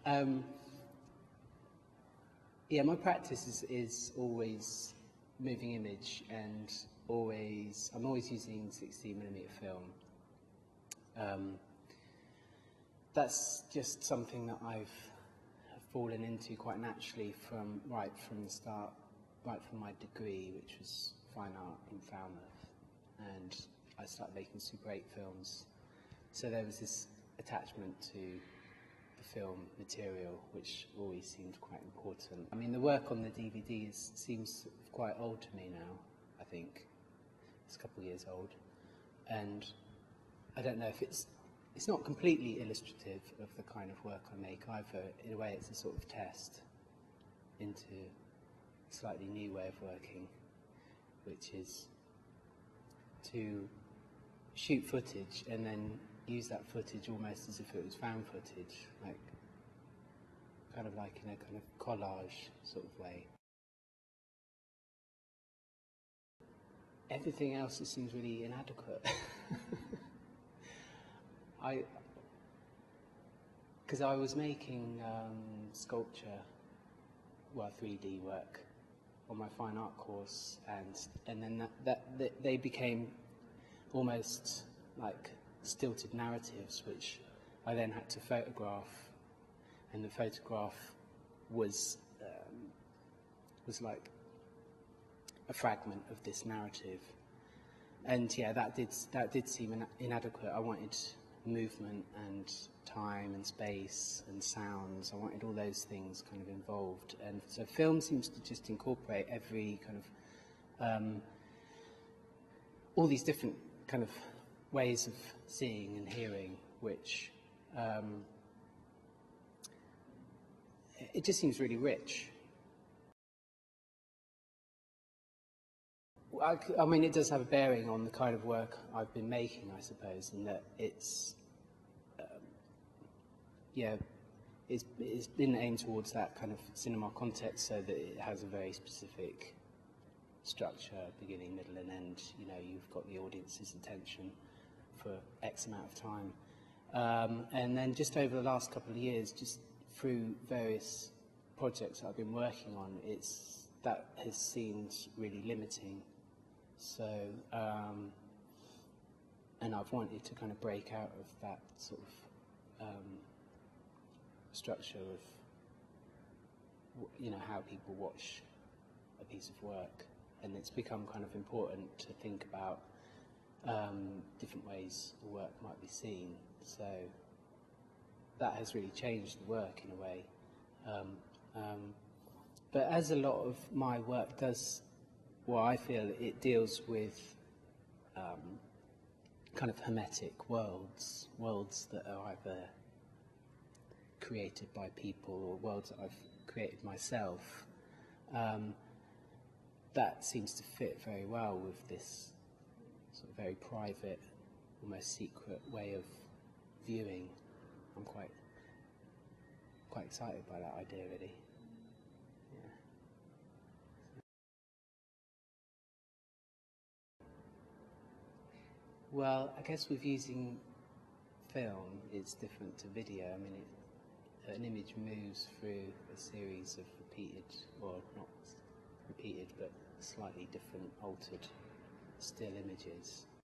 Um, yeah, my practice is always moving image, and I'm always using 16mm film. That's just something that I've fallen into quite naturally right from the start, right from my degree, which was fine art in Falmouth, and I started making Super 8 films. So there was this attachment to the film material, which always seemed quite important. I mean, the work on the DVD seems quite old to me now, I think. It's a couple of years old. And I don't know if it's not completely illustrative of the kind of work I make either. In a way, it's a sort of test into a slightly new way of working, which is to shoot footage and then use that footage almost as if it was found footage, kind of like in a kind of collage sort of way. Everything else, it seems really inadequate. Because I was making sculpture, 3D work on my fine art course, and then they became almost like stilted narratives, which I then had to photograph, and the photograph was like a fragment of this narrative. And yeah, that did seem inadequate. I wanted movement and time and space and sounds. I wanted all those things kind of involved. And so film seems to just incorporate every kind of all these different kind of ways of seeing and hearing, which it just seems really rich. I mean, it does have a bearing on the kind of work I've been making, I suppose, in that it's been aimed towards that kind of cinema context, so that it has a very specific structure, beginning, middle, and end. You know, you've got the audience's attention for X amount of time, and then just over the last couple of years, just through various projects I've been working on, that has seemed really limiting. So, and I've wanted to kind of break out of that sort of structure of, you know, how people watch a piece of work, and it's become kind of important to think about different ways the work might be seen. So that has really changed the work in a way. But as a lot of my work does, well, I feel it deals with kind of hermetic worlds that are either created by people or worlds that I've created myself. That seems to fit very well with this sort of very private, almost secret way of viewing. I'm quite excited by that idea, really. Well, I guess with using film, it's different to video. I mean, an image moves through a series of repeated, or not repeated, but slightly different, altered still images.